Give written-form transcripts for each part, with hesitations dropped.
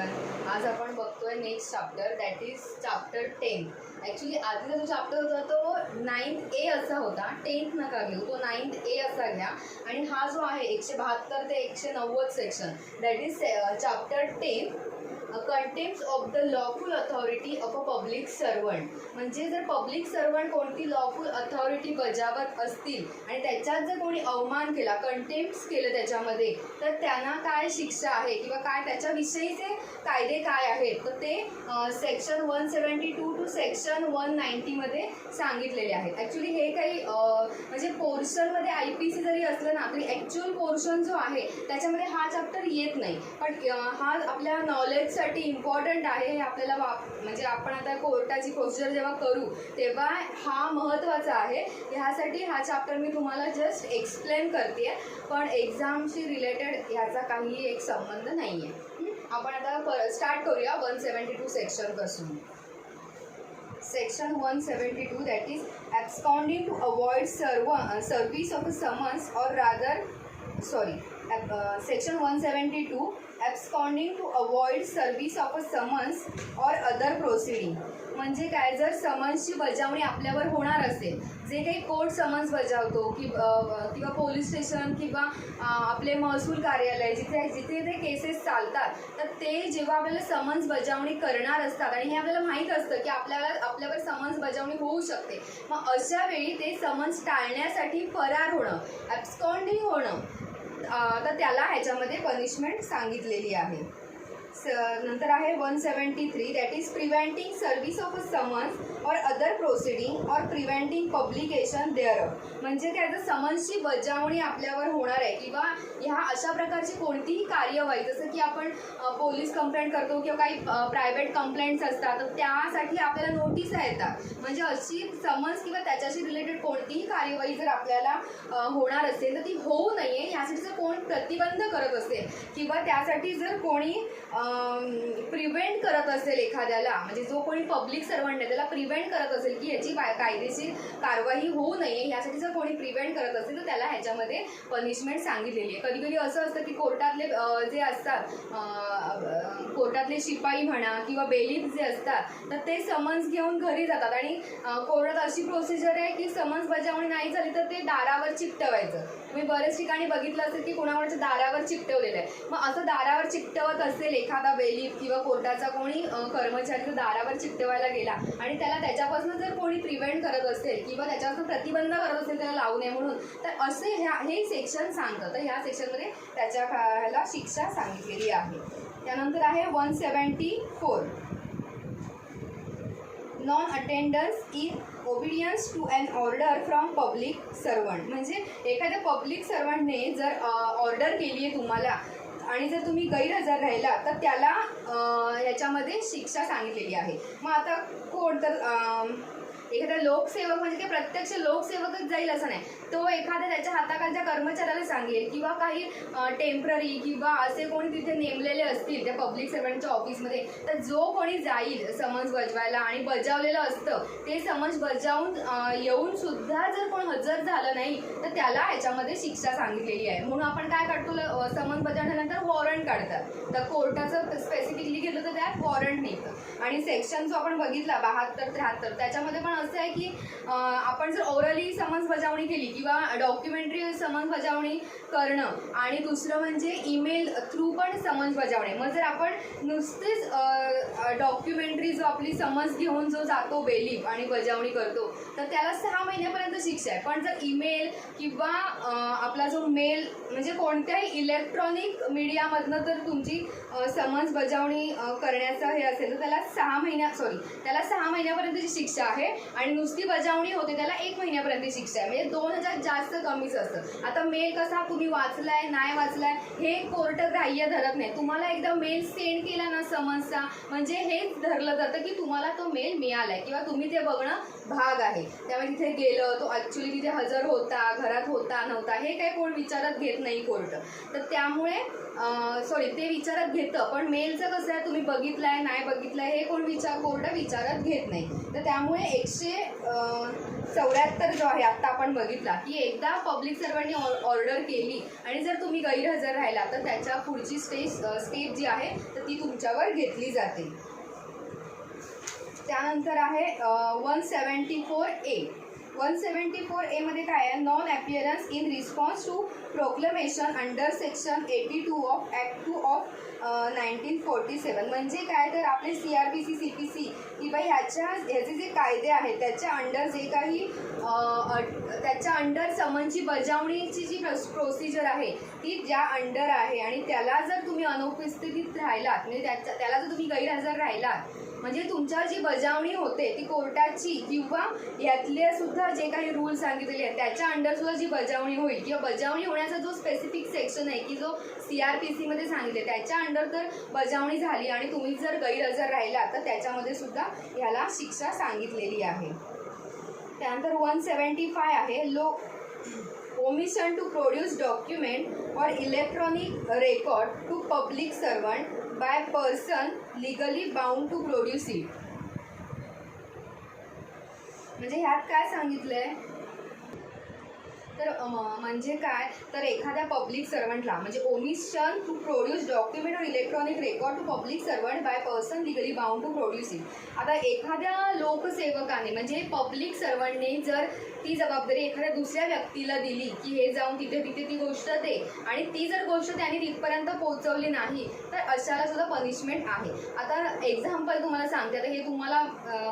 Everyone. आज आपण बघतोय next chapter, that is chapter 10. Actually आधीचा जो चॅप्टर होता तो 9th A असा होता. 10th नका घेऊ, तो 9th A असा घ्या. आणि हा जो आहे 172 ते 190 section, that is chapter 10, contempt of the lawful authority of a public servant. म्हणजे जर पब्लिक सर्वंट कोणती लॉफुल अथॉरिटी बजावत असतील आणि त्याच्यात जर कोणी अवमान केला, कंटेम्प्ट केलं त्याच्यामध्ये, तर त्यांना काय शिक्षा आहे किंवा काय त्याच्याविषयीचे कायदे काय आहेत, तर ते सेक्शन 172 टू सेक्शन 190 मध्ये सांगितलेले आहेत. ॲक्च्युली हे काही म्हणजे पोर्शनमध्ये IPC जरी असलं ना, तरी ॲक्च्युअल पोर्शन जो आहे त्याच्यामध्ये हा चॅप्टर येत नाही. पण हा आपल्या नॉलेजसाठी इम्पॉर्टंट आहे. हे आपल्याला म्हणजे आपण आता कोर्टाची प्रोसिजर जेव्हा करू तेव्हा हा महत्त्वाचा आहे. ह्यासाठी हा चॅप्टर मी तुम्हाला जस्ट एक्सप्लेन करते, पण एक्झामशी रिलेटेड ह्याचा काही एक संबंध नाही आहे. आपण आता स्टार्ट करूया 172 सेक्शनपासून. Section 172, that is absconding to avoid service of a summons or rather section 172, absconding to avoid service of a summons or other proceeding. म्हणजे काय, जर समन्सची बजावणी आपल्यावर होणार असेल, जे काही कोर्ट समन्स बजावतो किंवा पोलीस स्टेशन किंवा आपले महसूल कार्यालय, जिथे ते केसेस चालतात, तर ते जेव्हा आपल्याला समन्स बजावणी करणार असतात आणि हे आपल्याला माहीत असतं की आपल्यावर समन्स बजावणी होऊ शकते, मग अशा वेळी ते समन्स टाळण्यासाठी फरार होणं, ॲब्स्कॉन्डिंग होणं, तर त्याला ह्याच्यामध्ये पनिशमेंट सांगितलेली आहे. नंतर आहे 173, that is preventing service of a summons or other proceeding or preventing publication thereof. म्हणजे काय, जर समन्सची बजावणी आपल्यावर होणार आहे किंवा ह्या अशा प्रकारची कोणतीही कार्यवाही, जसं की आपण पोलीस कंप्लेंट करतो किंवा काही प्रायव्हेट कंप्लेंट्स असतात, तर त्यासाठी आपल्याला नोटिसा येतात. म्हणजे अशी समन्स किंवा त्याच्याशी रिलेटेड कोणतीही कार्यवाही जर आपल्याला होणार असेल तर ती होऊ नये यासाठी जर कोण प्रतिबंध करत असेल किंवा त्यासाठी जर कोणी प्रिव्हेंट करत असेल एखाद्याला, म्हणजे जो कोणी पब्लिक सर्वंट आहे त्याला प्रिव्हेंट करत असेल की याची कायदेशीर कारवाई होऊ नये, यासाठी जर कोणी प्रिव्हेंट करत असेल तर त्याला ह्याच्यामध्ये पनिशमेंट सांगितलेली आहे. कधी कधी असं असतं की कोर्टातले जे असतात, कोर्टातले शिपाई म्हणा किंवा बेलीफ जे असतात, तर ते समन्स घेऊन घरी जातात आणि कोर्टात अशी प्रोसिजर आहे की समन्स बजावणी नाही झाली तर ते दारावर चिकटवायचं. तुम्ही बरेच ठिकाणी बघितलं असेल की कोणाकोणाच्या दारावर चिकटवलेलं आहे. मग असं दारावर चिकटवत असेल एखादा बेलीफ किंवा कोर्टाचा कोणी कर्मचारी जर दारावर चिकटवायला गेला आणि त्याच्यापासून जर कोणी प्रिव्हेंट करत असेल किंवा त्याच्यापासून प्रतिबंध करत असेल त्याला लावू नये म्हणून, तर असे हे सेक्शन सांगतं. तर ह्या सेक्शनमध्ये त्याच्या ह्याला शिक्षा सांगितलेली आहे. त्यानंतर आहे 174, non attendance in obedience to an order from public servant. म्हणजे एखाद्या पब्लिक सर्वंटने जर ऑर्डर केली आहे तुम्हाला आणि जर तुम्ही गैरहजर राहिला तर त्याला ह्याच्यामध्ये शिक्षा सांगितलेली आहे. मग आता कोण, तर एखादा लोकसेवक, म्हणजे काही प्रत्यक्ष लोकसेवकच जाईल असं नाही, तो एखाद्या त्याच्या हाताखालच्या कर्मचाऱ्याला सांगेल किंवा काही टेम्पररी किंवा असे कोणी तिथे नेमलेले असतील त्या पब्लिक सर्वंटच्या ऑफिसमध्ये, तर जो कोणी जाईल समन्स बजवायला आणि बजावलेलं असतं ते समन्स बजावून येऊन सुद्धा जर कोण हजर झालं नाही तर त्याला ह्याच्यामध्ये शिक्षा सांगितलेली आहे. म्हणून आपण काय करतो, समन्स बजावल्यानंतर वॉरंट काढतात. तर कोर्टाचं स्पेसिफिकली घेतलं तर त्यात वॉरंट निघतं. आणि सेक्शन जो आपण बघितला 72-73, त्याच्यामध्ये पण असं आहे की आपण जर ओरली समन्स बजावणी केली किंवा डॉक्युमेंटरी समन्स बजावणी करणं आणि दुसरं म्हणजे ईमेल थ्रू पण समन्स बजावणे. मग जर आपण नुसतेच डॉक्युमेंटरी जो आपली समन्स घेऊन जो जातो बेलीफ आणि बजावणी करतो तर त्याला 6 महिन्यापर्यंत शिक्षा आहे. पण जर ईमेल किंवा आपला जो मेल, म्हणजे कोणत्याही इलेक्ट्रॉनिक मीडियामधनं जर तुमची समन्स बजावणी करण्याचं हे असेल तर त्याला 6 महिन्यापर्यंतची शिक्षा आहे आणि नुसती बजावणी होते त्याला 1 महिन्यापर्यंत शिक्षा आहे. म्हणजे 2000 जास्त कमीच असतं. आता मेल कसा तुम्ही वाचलाय नाही वाचलाय हे कोर्ट ग्राह्य धरत नाही. तुम्हाला एकदा मेल सेंड केला ना समन्सचा, म्हणजे हेच धरलं जातं की तुम्हाला तो मेल मिळालाय किंवा तुम्ही ते बघणं भाग आहे. त्यामुळे तिथे गेलं, तो ॲक्च्युली तिथे हजर होता, घरात होता नव्हता हे काही कोण विचारत घेत नाही कोर्ट. तर त्यामुळे ते विचारत घेतं, पण मेलचं कसं आहे, तुम्ही बघितलाय नाही बघितलाय हे कोण कोर्ट विचारत घेत नाही. तर त्यामुळे 374 जो आहे आत्ता आपण बघितला की एकदा पब्लिक सर्वंटनी ऑर्डर केली आणि जर तुम्ही गैरहजर राहिला तर त्याच्या पुढची स्टेप जी आहे तर ती तुमच्यावर घेतली जाते. त्यानंतर आहे 174A. 174A मध्ये काय आहे, non appearance in response to proclamation under section 82 of act 2 of 1947. म्हणजे काय तर आपले CRPC CPC किंवा ह्याचे जे कायदे आहेत त्याच्या अंडर जे काही त्याच्या अंडर समनची बजावणीची जी प्रोसिजर आहे ती ज्या अंडर आहे आणि त्याला जर तुम्ही अनुपस्थितीत राहिलात म्हणजे त्याला जर तुम्ही गैरहजर राहिलात म्हणजे तुमच्यावर जी बजावणी होते ती कोर्टाची किंवा यातले सुद्धा जे काही रूल सांगितलेले आहेत त्याच्या अंडर सुद्धा जी बजावणी होईल किंवा बजावणी होण्याचा जो स्पेसिफिक सेक्शन आहे की जो CRPC मध्ये सांगितले त्याच्या अंडर जर बजावणी झाली आणि तुम्ही जर गैरहजर राहिला तर त्याच्यामध्ये सुद्धा ह्याला शिक्षा सांगितलेली आहे. त्यानंतर 175 आहे omission to produce document or electronic record to public servant by person legally bound to produce it. म्हणजे ह्यात काय सांगितलंय तर म्हणजे काय तर एखाद्या पब्लिक सर्वंटला म्हणजे omission to produce document or electronic record to public servant by person legally bound to produce it. आता एखाद्या लोकसेवकाने म्हणजे पब्लिक सर्वंटने जर ती जबाबदारी एखाद्या दुसऱ्या व्यक्तीला दिली की हे जाऊन तिथे ती गोष्ट दे आणि ती जर गोष्ट त्याने तिथपर्यंत पोहोचवली नाही तर अशाला सुद्धा पनिशमेंट आहे. आता एक्झाम्पल तुम्हाला सांगते, आता हे तुम्हाला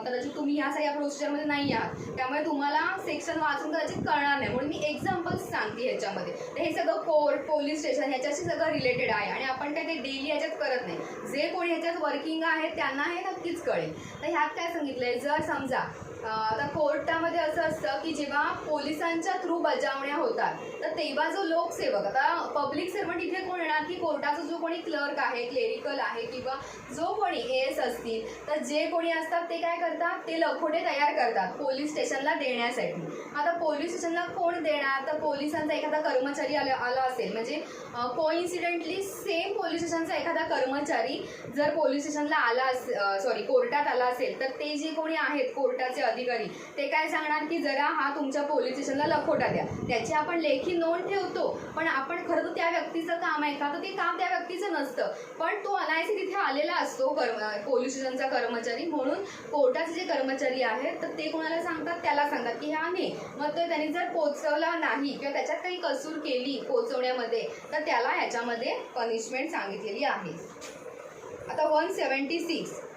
कदाचित तुम्ही ह्या सगळ्या प्रोसिजरमध्ये नाही आहात त्यामुळे तुम्हाला सेक्शन वाचून कदाचित कळणार नाही म्हणून मी एक्झाम्पल्स सांगते ह्याच्यामध्ये. तर हे सगळं कोर्ट पोलीस स्टेशन ह्याच्याशी सगळं रिलेटेड आहे आणि आपण काय ते डेली ह्याच्यात करत नाही. जे कोणी ह्याच्यात वर्किंग आहेत त्यांना हे नक्कीच कळेल. तर ह्यात काय सांगितलंय, जर समजा आता कोर्टामध्ये असं असतं की जेव्हा पोलिसांच्या थ्रू बजावण्या होतात तर तेव्हा जो लोकसेवक, आता पब्लिक सर्वंट इथे कोण येणार की कोर्टाचा जो कोणी क्लर्क आहे, क्लेरिकल आहे किंवा जो कोणी AS असतील तर जे कोणी असतात ते काय करतात, ते लखोटे तयार करतात पोलीस स्टेशनला देण्यासाठी. आता पोलीस स्टेशनला कोण देणार, तर पोलिसांचा एखादा कर्मचारी आला असेल म्हणजे कोइन्सिडेंटली सेम पोलीस स्टेशनचा एखादा कर्मचारी जर पोलीस स्टेशनला कोर्टात आला असेल तर ते जे कोणी आहेत कोर्टाचे अधिकारी ते काय सांगणार की जरा हा तुमच्या पोलीस स्टेशनला लखोटा द्या. त्याची आपण लेखी नोंद ठेवतो पण आपण खरं तर त्या व्यक्तीचं काम आहे का, तर ते काम त्या व्यक्तीचं नसतं पण तो अनायसे तिथे आलेला असतो पोलीस स्टेशनचा कर्मचारी. म्हणून कोर्टाचे जे कर्मचारी आहेत तर ते कोणाला सांगतात, त्याला सांगतात की ह्या नाही, मग तो त्यांनी जर पोचवला नाही किंवा त्याच्यात काही कसूर केली पोचवण्यामध्ये तर त्याला ह्याच्यामध्ये पनिशमेंट सांगितलेली आहे. आता 176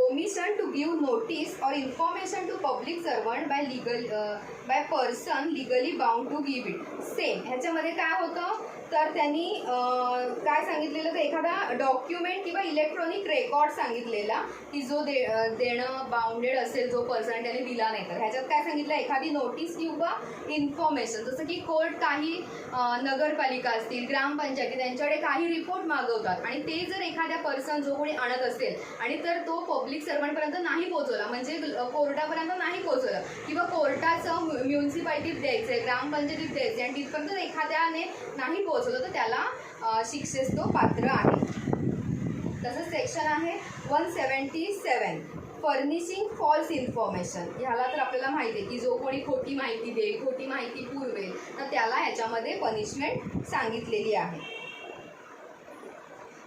omission to give notice or information to public servant by person legally bound to give it. Same ह्याच्यामध्ये काय होतं तर त्यांनी काय सांगितलेलं तर एखादा डॉक्युमेंट किंवा इलेक्ट्रॉनिक रेकॉर्ड सांगितलेला की जो देणं बाउंडेड असेल जो पर्सन त्याने दिला नाही तर ह्याच्यात काय सांगितलं, एखादी नोटीस किंवा इन्फॉर्मेशन जसं की कोर्ट काही नगरपालिका असतील ग्रामपंचायती त्यांच्याकडे काही रिपोर्ट मागवतात आणि ते जर एखाद्या पर्सन जो कोणी आणत असेल आणि तर तो पब्लिक सर्वंटपर्यंत नाही पोहोचवला म्हणजे कोर्टापर्यंत नाही पोहोचवलं किंवा कोर्टाचं म्युन्सिपाल्टीत द्यायचं ग्रामपंचायतीत द्यायचं आणि तिथपर्यंत एखाद्याने नाही पोहोचवलं तर त्याला शिक्षेस तो पात्र आहे. तसंच सेक्शन आहे 177 फर्निशिंग फॉल्स इन्फॉर्मेशन. ह्याला तर आपल्याला माहिती आहे की जो कोणी खोटी माहिती देईल, खोटी माहिती पुरवेल तर त्याला ह्याच्यामध्ये पनिशमेंट सांगितलेली आहे.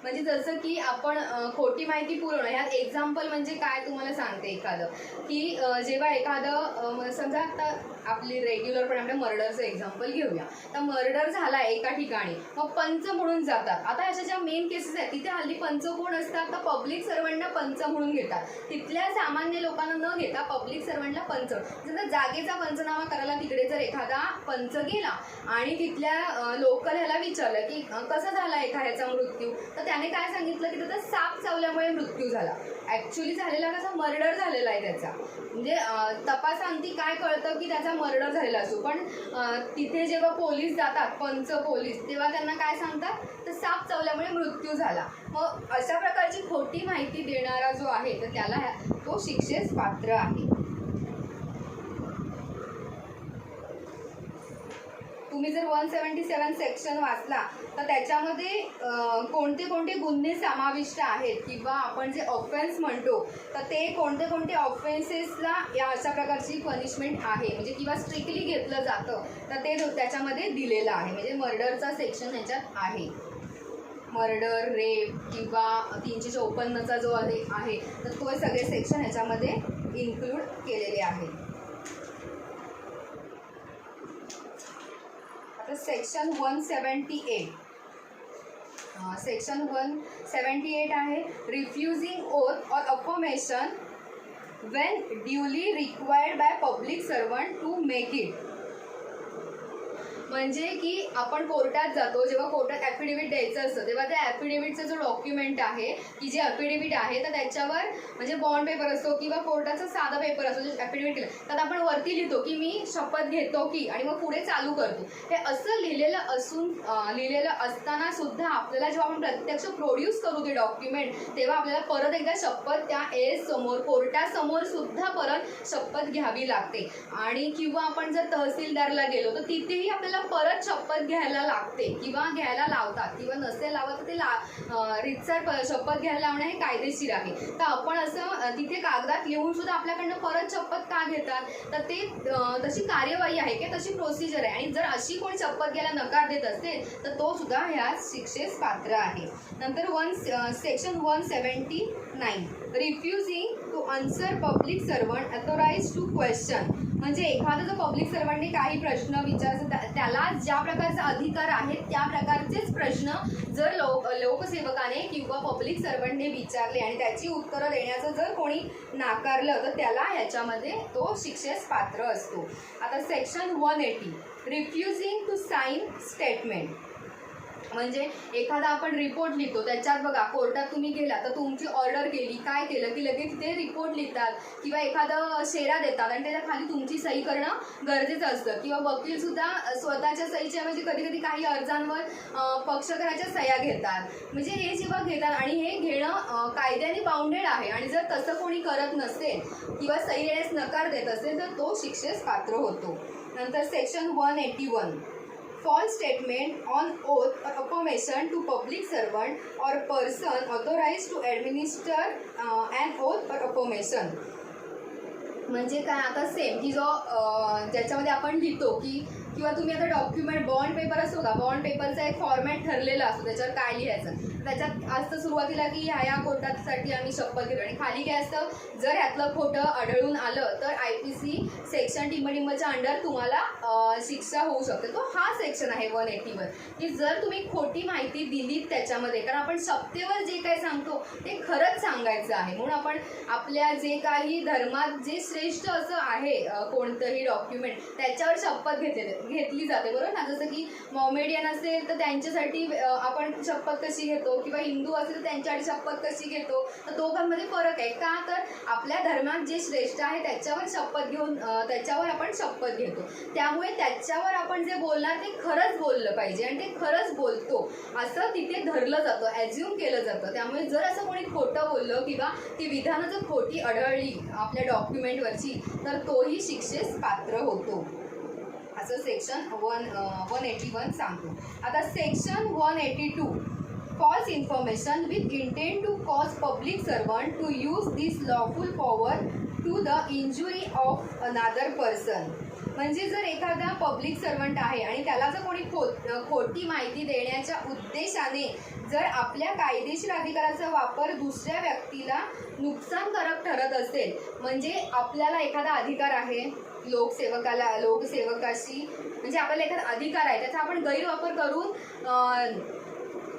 म्हणजे जसं की आपण खोटी माहिती पुरवणं ह्यात एक्झाम्पल म्हणजे काय तुम्हाला सांगते एखादं की जेव्हा एखादं समजा आता आपली रेग्युलर पण आपल्या मर्डरचं एक्झाम्पल घेऊया तर मर्डर झाला एका ठिकाणी मग पंच म्हणून जातात. आता अशा ज्या मेन केसेस आहेत तिथे हल्ली पंच कोण असतात तर पब्लिक सर्वंटना पंच म्हणून घेतात. तिथल्या सामान्य लोकांना न घेता पब्लिक सर्वंटला पंच, जर जागेचा पंचनामा करायला तिकडे जर एखादा पंच गेला आणि तिथल्या लोकल ह्याला विचारलं की कसा झाला एखाद्याचा मृत्यू तर त्याने काय सांगितलं की त्याचा साप चावल्यामुळे मृत्यू झाला. ॲक्च्युली झालेला कसा मर्डर झालेला आहे त्याचा, म्हणजे तपासांती काय कळतं की त्याचा मर्डर झालेला असतो पण तिथे जेव्हा पोलीस जातात पंच पोलीस तेव्हा त्यांना काय सांगतात तर साप चावल्यामुळे मृत्यू झाला. मग अशा प्रकारची खोटी माहिती देणारा जो आहे तर त्याला तो शिक्षेस पात्र आहे. तुम्ही जर 177 सेक्शन वाचला तर त्याच्यामध्ये कोणते कोणते गुन्हे समाविष्ट आहेत किंवा आपण जे ऑफेन्स म्हणतो तर ते कोणते कोणते ऑफेन्सेसला या अशा प्रकारची पनिशमेंट आहे म्हणजे किंवा स्ट्रिक्टली घेतलं जातं तर ते त्याच्यामध्ये दिलेलं आहे. म्हणजे मर्डरचा सेक्शन ह्याच्यात आहे. मर्डर, रेप किंवा 354चा जो आहे तर तो सगळे सेक्शन ह्याच्यामध्ये इन्क्लूड केलेले आहेत. आता सेक्शन 178 सेक्शन 178 आहे रिफ्युजिंग ओथ और affirmation when duly required by public servant to make it. म्हणजे की आपण कोर्टात जातो, जेव्हा कोर्टात ॲफिडेव्हिट द्यायचं असतं तेव्हा त्या ॲफिडेव्हिटचा जो डॉक्युमेंट आहे की जे ॲफिडेव्हिट आहे तर त्याच्यावर म्हणजे बॉन्ड पेपर असतो किंवा कोर्टाचा साधा पेपर असतो जो ॲफिडेव्हिट केला तर आपण वरती लिहितो की मी शपथ घेतो की आणि मग पुढे चालू करतो. हे असं लिहिलेलं असताना सुद्धा आपल्याला जेव्हा आपण प्रत्यक्ष प्रोड्यूस करू ते डॉक्युमेंट तेव्हा आपल्याला परत एकदा शपथ त्या समोर कोर्टासमोर सुद्धा परत शपथ घ्यावी लागते. आणि किंवा आपण जर तहसीलदारला गेलो तर तिथेही आपल्याला परत शपथ घ्यायला लागते किंवा घ्यायला लावतात किंवा नसेल लावत ते रीतसर शपथ घ्यायला लावणं हे कायदेशीर आहे. तर आपण असं तिथे कागदात लिहून सुद्धा आपल्याकडनं परत शपथ का घेतात तर ते तशी कार्यवाही आहे की तशी प्रोसिजर आहे. आणि जर अशी कोणी शपथ घ्यायला नकार देत असेल तर तो सुद्धा ह्या शिक्षेस पात्र आहे. नंतर section 179 refusing to answer public servant authorise to question. म्हणजे एखादा जर पब्लिक सर्वंटने काही प्रश्न विचारायचा त्याला ज्या प्रकारचा अधिकार आहे त्या प्रकारचेच प्रश्न जर लोकसेवकाने किंवा पब्लिक सर्वंटने विचारले आणि त्याची उत्तरं देण्याचं जर कोणी नाकारलं तर त्याला ह्याच्यामध्ये तो शिक्षेस पात्र असतो. आता section 180 refusing to sign statement. म्हणजे एखादा आपण रिपोर्ट लिहितो त्याच्यात बघा कोर्टात तुम्ही गेला तर तुमची ऑर्डर केली काय केलं की लगेच ते रिपोर्ट लिहितात किंवा एखादं शेरा देतात आणि त्याच्या खाली तुमची सही करणं गरजेचं असतं किंवा वकीलसुद्धा स्वतःच्या सहीच्या ऐवजी कधी कधी काही अर्जांवर पक्षकाराच्या सह्या घेतात. म्हणजे हे जेव्हा घेतात आणि हे घेणं कायद्याने बाउंडेड आहे आणि जर तसं कोणी करत नसेल किंवा सही देण्यास नकार देत असेल तर तो शिक्षेस पात्र होतो. नंतर section 181 false statement on oath or affirmation to public servant or person authorized to administer an oath or affirmation. म्हणजे काय आता सेम की जो ज्याच्यामध्ये आपण लिहितो की किंवा तुम्ही आता डॉक्युमेंट बॉन्ड पेपर असतो का बॉन्ड पेपरचा एक फॉर्मॅट ठरलेला असतो त्याच्यावर काय लिहायचं त्याच्यात असतं सुरुवातीला की ह्या कोर्टासाठी आम्ही शपथ घेतो आणि खाली काय असतं जर ह्यातलं खोटं आढळून आलं तर IPC सेक्शन टिंबटिंबच्या अंडर तुम्हाला शिक्षा होऊ शकते. तो हा सेक्शन आहे 180 की जर तुम्ही खोटी माहिती दिलीत त्याच्यामध्ये कारण आपण शपथेवर जे काही सांगतो ते खरंच सांगायचं आहे म्हणून आपण आपल्या जे काही धर्मात जे श्रेष्ठ असं आहे कोणतंही डॉक्युमेंट त्याच्यावर शपथ घेतली जाते बरोबर ना. जसं की मॉमेडियन असेल तर त्यांच्यासाठी आपण शपथ कशी घेतो किंवा हिंदू असेल तर त्यांच्यासाठी शपथ कशी घेतो तर दोघांमध्ये फरक आहे का तर आपल्या धर्मात जे श्रेष्ठ आहे त्याच्यावर शपथ घेऊन त्याच्यावर आपण शपथ घेतो त्यामुळे त्याच्यावर आपण जे बोलणार ते खरंच बोललं पाहिजे आणि ते खरंच बोलतो असं तिथे धरलं जातं ॲज्युम केलं जातं. त्यामुळे जर असं कोणी खोटं बोललं किंवा ती विधानं जर खोटी आढळली आपल्या डॉक्युमेंटवरची तर तोही शिक्षेस पात्र होतो असं सेक्शन 181 सांगतो. आता section 182 false information with intent to cause public servant to use this lawful power to the injury of another person. म्हणजे जर एखादा पब्लिक सर्वंट आहे आणि त्याला जर कोणी खोटी माहिती देण्याच्या उद्देशाने जर आपल्या कायदेशीर अधिकाराचा वापर दुसऱ्या व्यक्तीला नुकसानकारक ठरत असेल म्हणजे आपल्याला एखादा अधिकार आहे लोकसेवकाशी म्हणजे आपल्याला एखादा अधिकार आहे त्याचा आपण गैरवापर करून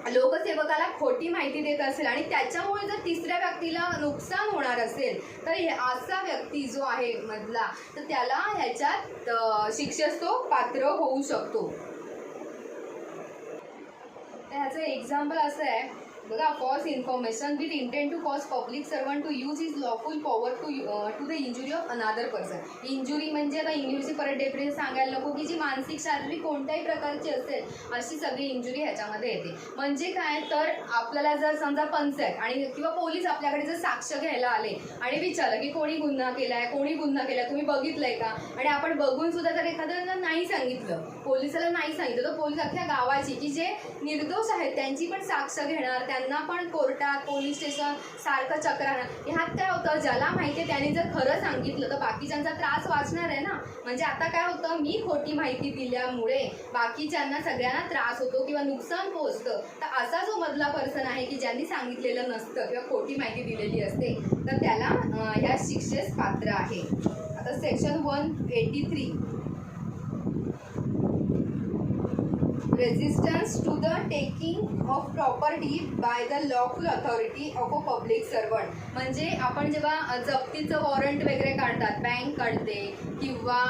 लोकसेवकाला खोटी माहिती देत असेल आणि त्याच्यामुळे जर तिसऱ्या व्यक्तीला नुकसान होणार असेल तर असा व्यक्ती जो आहे मधला तर त्याला ह्याच्यात शिक्षेस तो पात्र होऊ शकतो. तर ह्याचं एक्झाम्पल असं आहे बघा, false information with intent to cause public servant to use his lawful power to the injury of another person. Injury म्हणजे आता इंग्लिशची परत डेफिनेशन सांगायला नको, की जी मानसिक शारीरिक कोणत्याही प्रकारची असेल अशी सगळी इंजुरी ह्याच्यामध्ये येते. म्हणजे काय तर आपल्याला जर समजा पंचायत आणि किंवा पोलीस आपल्याकडे जर साक्ष घ्यायला आले आणि विचारलं की कोणी गुन्हा केलाय, कोणी गुन्हा केलाय, तुम्ही बघितलंय का, आणि आपण बघून सुद्धा जर एखाद्याला नाही सांगितलं, पोलिसाला नाही सांगितलं, तर पोलीस अख्ख्या गावाची की जे निर्दोष आहेत त्यांची पण साक्ष घेणार, त्यांना पण कोर्टात पोलीस स्टेशन सारखं चक्र आणणार. ह्यात काय होतं, ज्याला माहिती आहे त्याने जर खरं सांगितलं तर बाकीच्यांचा त्रास वाचणार आहे ना. म्हणजे आता काय होतं, मी खोटी माहिती दिल्यामुळे बाकीच्यांना सगळ्यांना त्रास होतो किंवा नुकसान पोहोचतं. तर असा जो मधला पर्सन आहे की ज्यांनी सांगितलेलं नसतं किंवा खोटी माहिती दिलेली असते, तर त्याला या शिक्षेस पात्र आहे. आता section 183, resistance to the taking of property by the lawful authority of a public servant. म्हणजे आपण जेव्हा जप्तीचं वॉरंट वगैरे काढतात, बँक काढते किंवा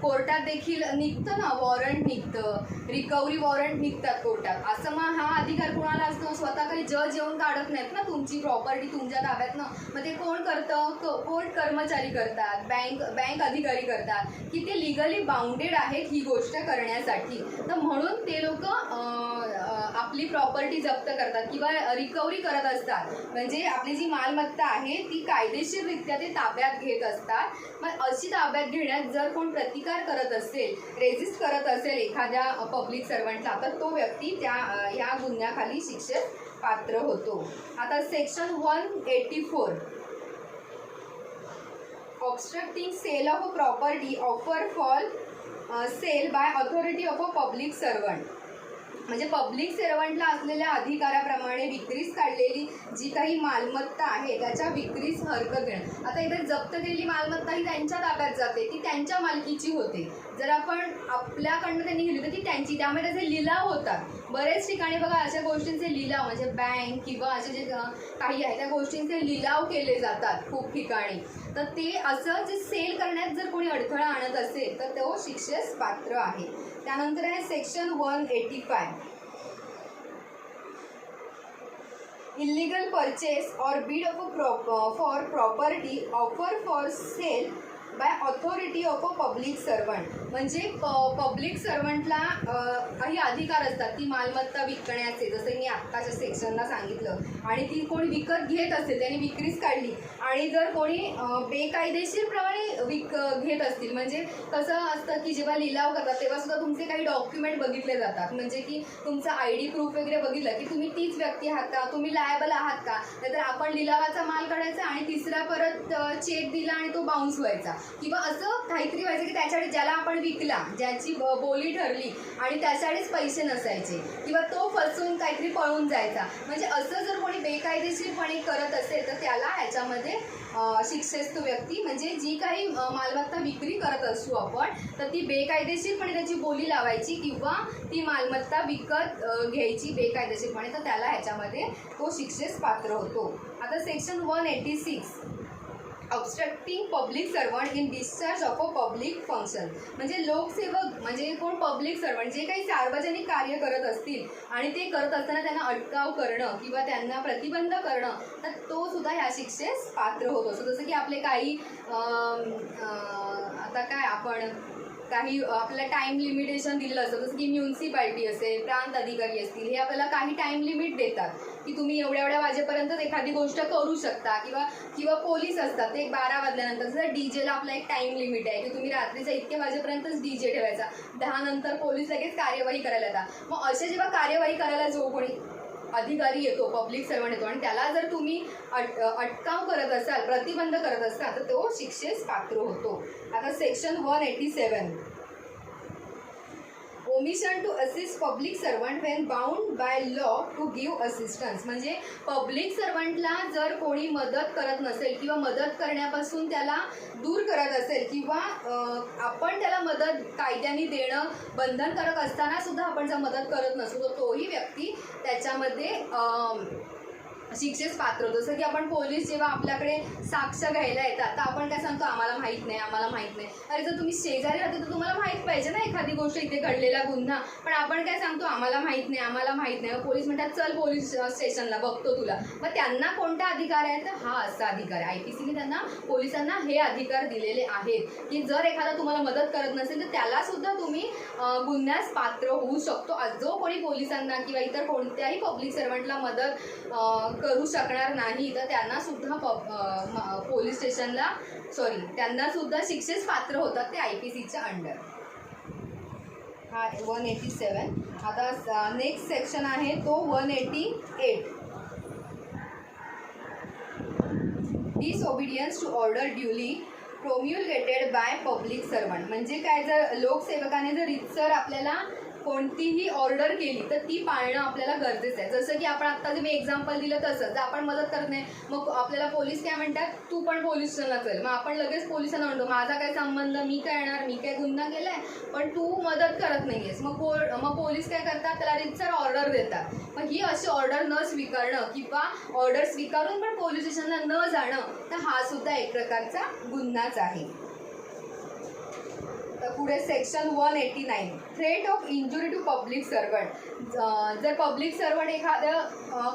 कोर्टात देखील निघतं ना, वॉरंट निघतं, रिकव्हरी वॉरंट निघतात कोर्टात. असं मग हा अधिकार कोणाला असतो, स्वतः काही जज येऊन काढत नाहीत ना तुमची प्रॉपर्टी तुमच्या ताब्यात ना. मग ते कोण करतं, कोर्ट कर्मचारी करतात, बँक अधिकारी करतात, की ते लिगली बाउंडेड आहेत ही गोष्ट करण्यासाठी. तर म्हणून ते लोक आपली प्रॉपर्टी जप्त करतात किंवा रिकव्हरी करत असतात. म्हणजे आपली जी मालमत्ता आहे ती कायदेशीररित्या ते ताब्यात घेत असतात. मग अशी ताब्यात घेण्यात जर कोण प्रतिकार करत असेल, रेजिस्ट करत असेल एखाद्या पब्लिक सर्वंटला, तर तो व्यक्ती या गुन्ह्याखाली शिक्षेस पात्र होतो. आता section 184, obstructing sale of a property offer for sale by authority of a public servant. म्हणजे पब्लिक सर्वंटला असलेल्या अधिकाराप्रमाणे विक्रीस काढलेली जी काही मालमत्ता आहे त्याच्या विक्रीस हरकत घेणं. आता इथे जप्त केलेली मालमत्ता ही त्यांच्या ताब्यात जाते, ती त्यांच्या मालकीची होते. जर आपण आपल्याकडनं त्यांनी घेतली तर ती त्यांची, त्यामुळे त्याचे लिलाव होतात. बरेच ठिकाणी बघा अशा गोष्टींचे लिलाव, म्हणजे बँक किंवा असे जे काही आहे त्या गोष्टींचे लिलाव केले जातात खूप ठिकाणी. तर ते असं जे सेल करण्यात जर कोणी अडथळा आणत असेल तर तो शिक्षेस पात्र आहे. त्यानंतर आहे section 185, illegal purchase or bid for property offer for sale by authority of a public servant. म्हणजे पब्लिक सर्वंटला काही अधिकार असतात ती मालमत्ता विकण्याचे, जसं मी आत्ताच्या सेक्शनला सांगितलं, आणि ती कोणी विकत घेत असेल त्याने विक्रीस काढली, आणि जर कोणी बेकायदेशीरप्रमाणे घेत असतील, म्हणजे कसं असतं की जेव्हा लिलाव करतात तेव्हा सुद्धा तुमचे काही डॉक्युमेंट बघितले जातात. म्हणजे की तुमचा ID प्रूफ वगैरे बघितलं की तुम्ही तीच व्यक्ती आहात का, तुम्ही लायबल आहात का. नाहीतर आपण लिलावाचा माल काढायचा आणि तिसरा परत चेक दिला आणि तो बाउन्स व्हायचा, किंवा असं काहीतरी व्हायचं की त्याच्यासाठी ज्याला आपण विकला, ज्याची बोली ठरली आणि त्यासाठीच पैसे नसायचे, किंवा तो फसून काहीतरी पळून जायचा. म्हणजे असं जर कोणी बेकायदेशीरपणे करत असेल तर त्याला ह्याच्यामध्ये शिक्षेस तो व्यक्ती, म्हणजे जी काही मालमत्ता विक्री करत असू आपण, तर ती बेकायदेशीरपणे त्याची बोली लावायची किंवा ती मालमत्ता विकत घ्यायची बेकायदेशीरपणे, तर त्याला ह्याच्यामध्ये तो शिक्षेस पात्र होतो. आता section 186, obstructing public servant in discharge of a public function. म्हणजे लोकसेवक म्हणजे कोण पब्लिक सर्वंट जे काही सार्वजनिक कार्य करत असतील आणि ते करत असताना त्यांना अटकाव करणं किंवा त्यांना प्रतिबंध करणं, तर तो सुद्धा ह्या शिक्षेस पात्र होत असतो. जसं की आपले काही आता काय आपण काही आपल्याला टाईम लिमिटेशन दिलेलं असतं, जसं की म्युन्सिपाल्टी असेल, प्रांत अधिकारी असतील, हे आपल्याला काही टाईम लिमिट देतात की तुम्ही एवढ्या वाजेपर्यंत एखादी गोष्ट करू शकता, किंवा पोलीस असतात ते 12 वाजल्यानंतर. जसं डीजेला आपला एक टाईम लिमिट आहे की तुम्ही रात्रीच्या इतक्या वाजेपर्यंतच डीजे ठेवायचा, 10 नंतर पोलीस लगेच कार्यवाही करायला येतात. मग असे जेव्हा कार्यवाही करायला जो कोणी अधिकारी येतो, पब्लिक सर्वंट येतो, आणि त्याला जर तुम्ही अटकाव करत असाल, प्रतिबंध करत असाल, तर तो शिक्षेस पात्र होतो. आता section 187, omission to assist public servant when bound by law to give assistance. म्हणजे पब्लिक सर्वंटला जर कोणी मदत करत नसेल किंवा मदत करण्यापासून त्याला दूर करत असेल, किंवा आपण त्याला मदत कायद्याने देणं बंधनकारक असताना सुद्धा आपण जर मदत करत नसू, तर तोही व्यक्ती त्याच्यामध्ये शिक्षेस पात्र. जसं की आपण पोलीस जेव्हा आपल्याकडे साक्ष घ्यायला येतात तर आपण काय सांगतो, आम्हाला माहीत नाही, आम्हाला माहीत नाही. अरे जर तुम्ही शेजारी राहते तर तुम्हाला माहीत पाहिजे ना एखादी गोष्ट, इथे घडलेला गुन्हा, पण आपण काय सांगतो, आम्हाला माहीत नाही, आम्हाला माहीत नाही. पोलीस म्हणतात चल पोलीस स्टेशनला, बघतो तुला. मग त्यांना कोणता अधिकार आहे, तर हा असा अधिकार आहे. IPCने त्यांना, पोलिसांना हे अधिकार दिलेले आहेत की जर एखादा तुम्हाला मदत करत नसेल तर त्याला सुद्धा तुम्ही गुन्ह्यास पात्र होऊ शकतो. जो कोणी पोलिसांना किंवा इतर कोणत्याही पब्लिक सर्वंटला मदत करू शकणार नाही तर त्यांना सुद्धा पोलीस स्टेशनला त्यांना सुद्धा शिक्षेस पात्र होतात ते IPCच्या अंडर. हा 187. आता नेक्स्ट सेक्शन आहे तो 188. Disobedience to order duly promulgated by public servant. म्हणजे काय, जर लोकसेवकाने जर रितसर आपल्याला कोणतीही ऑर्डर केली तर ती पाळणं आपल्याला गरजेचं आहे. जसं की आपण आत्ता जे मी एक्झाम्पल दिलं तसं, जर आपण मदत करत नाही मग आपल्याला पोलीस काय म्हणतात, तू पण पोलीस स्टेशनला चल. मग आपण लगेच पोलिसांना म्हणतो माझा काय संबंध, मी काय येणार, मी काय गुन्हा केलाय, पण तू मदत करत नाहीयेस. मग पोलीस काय करतात, त्याला रितसर ऑर्डर देतात. मग ही अशी ऑर्डर न स्वीकारणं किंवा ऑर्डर स्वीकारून पण पोलीस स्टेशनला न जाणं तर हा सुद्धा एक प्रकारचा गुन्हाच आहे. पुढे section 189. Threat of injury to public servant. जर पब्लिक सर्वंट एखाद्या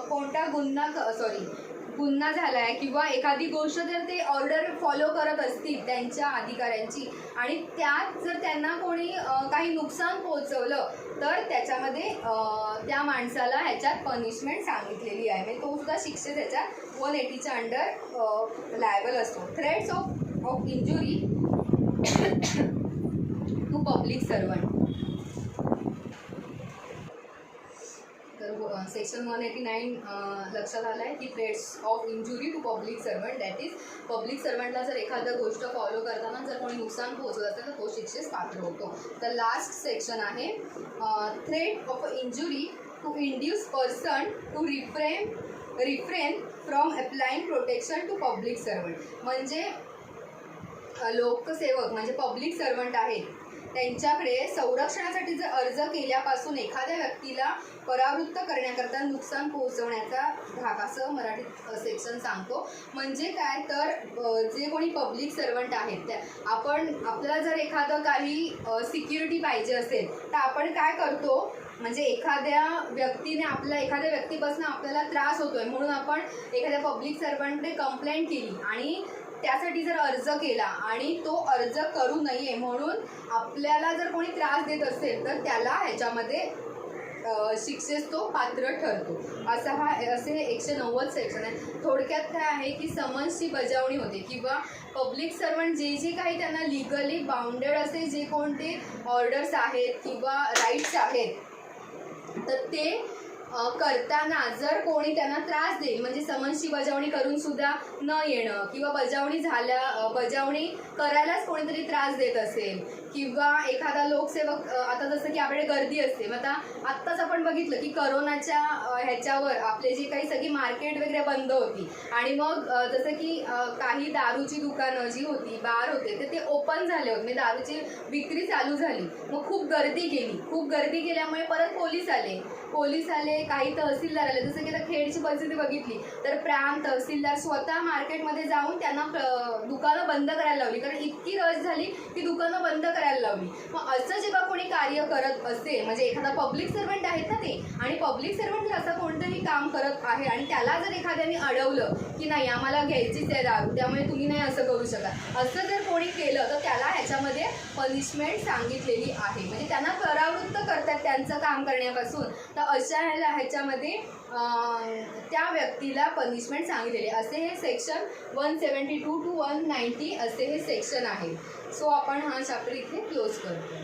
कोणता गुन्हा झाला आहे किंवा एखादी गोष्ट जर ते ऑर्डर फॉलो करत असतील त्यांच्या अधिकाऱ्यांची आणि त्यात जर त्यांना कोणी काही नुकसान पोहोचवलं तर त्याच्यामध्ये त्या माणसाला ह्याच्यात पनिशमेंट सांगितलेली आहे. म्हणजे तो सुद्धा शिक्षे त्याच्यात 180च्या अंडर लायबल असतो. Threats of injury to public servant. तर सेक्शन 189 लक्षात आलं आहे की threats of injury to public servant, that is public सर्वंटला जर एखादा गोष्ट फॉलो करताना जर कोणी नुकसान पोहोचवत असेल तर तो शिक्षेस पात्र होतो. तर लास्ट सेक्शन आहे threat of injury to induce person to refrain from applying protection to public servant. म्हणजे लोकसेवक म्हणजे पब्लिक सर्वंट आहेत त्यांच्याकडे संरक्षणासाठी जर अर्ज केल्यापासून एखाद्या व्यक्तीला परावृत्त करण्याकरता नुकसान पोहोचवण्याचा भाग असं मराठीत सेक्शन सांगतो. म्हणजे काय, तर जे कोणी पब्लिक सर्वंट आहेत त्या आपल्याला जर एखादं काही सिक्युरिटी पाहिजे असेल तर आपण काय करतो, म्हणजे एखाद्या व्यक्तीपासून आपल्याला त्रास होतोय म्हणून आपण एखाद्या पब्लिक सर्वंटने कंप्लेंट केली आणि त्यासाठी जर अर्ज केला आणि तो अर्ज करू नये म्हणून आपल्याला जर कोणी त्रास देत असेल तर त्याला ह्याच्यामध्ये शिक्षेस तो पात्र ठरतो. असे 190 सेक्शन आहे. थोडक्यात काय आहे की समन्सची बजावणी होते किंवा पब्लिक सर्वंट जे काही त्यांना लिगली बाउंडेड असे जे कोणते ऑर्डर्स आहेत किंवा राईट्स आहेत तर ते करताना जर कोणी त्यांना त्रास देईल म्हणजे समन्सची बजावणी करून सुद्धा न येणं किंवा बजावणी करायलाच कोणीतरी त्रास देत असेल किंवा एखादा लोकसेवक, आता जसं की आपल्याकडे गर्दी असते, मग आत्ताच आपण बघितलं की करोनाच्या ह्याच्यावर आपले जे काही सगळी मार्केट वगैरे बंद होती आणि मग जसं की काही दारूची दुकानं जी होती, बार होते ते ओपन झाले होते, म्हणजे दारूची विक्री चालू झाली. मग खूप गर्दी केल्यामुळे परत पोलीस आले, काही तहसीलदार आले. जसं की आता खेडची परिस्थिती बघितली तर प्रांत तहसीलदार स्वतः मार्केटमध्ये जाऊन त्यांना दुकानं बंद करायला लावली, कारण इतकी रश झाली की दुकानं बंद करायला लावली. मग असं जेव्हा कोणी कार्य करत असेल म्हणजे एखादा पब्लिक सर्वंट आहेत ना ते, आणि पब्लिक सर्वंट जर असं कोणतंही काम करत आहे आणि त्याला जर एखाद्याने अडवलं की नाही आम्हाला घ्यायचीच आहे दारू त्यामुळे तुम्ही नाही असं करू शकत, असं जर कोणी केलं तर त्याला ह्याच्यामध्ये पनिशमेंट सांगितलेली आहे. म्हणजे त्यांना परावृत्त करतात त्यांचं काम करण्यापासून. तर अशा ह्याच्यामध्ये त्या व्यक्तीला पनिशमेंट सांगितलेले असे हे सेक्शन 172 to 190 असे हे सेक्शन आहे. सो आपण हा चॅप्टर इथे क्लोज करतो.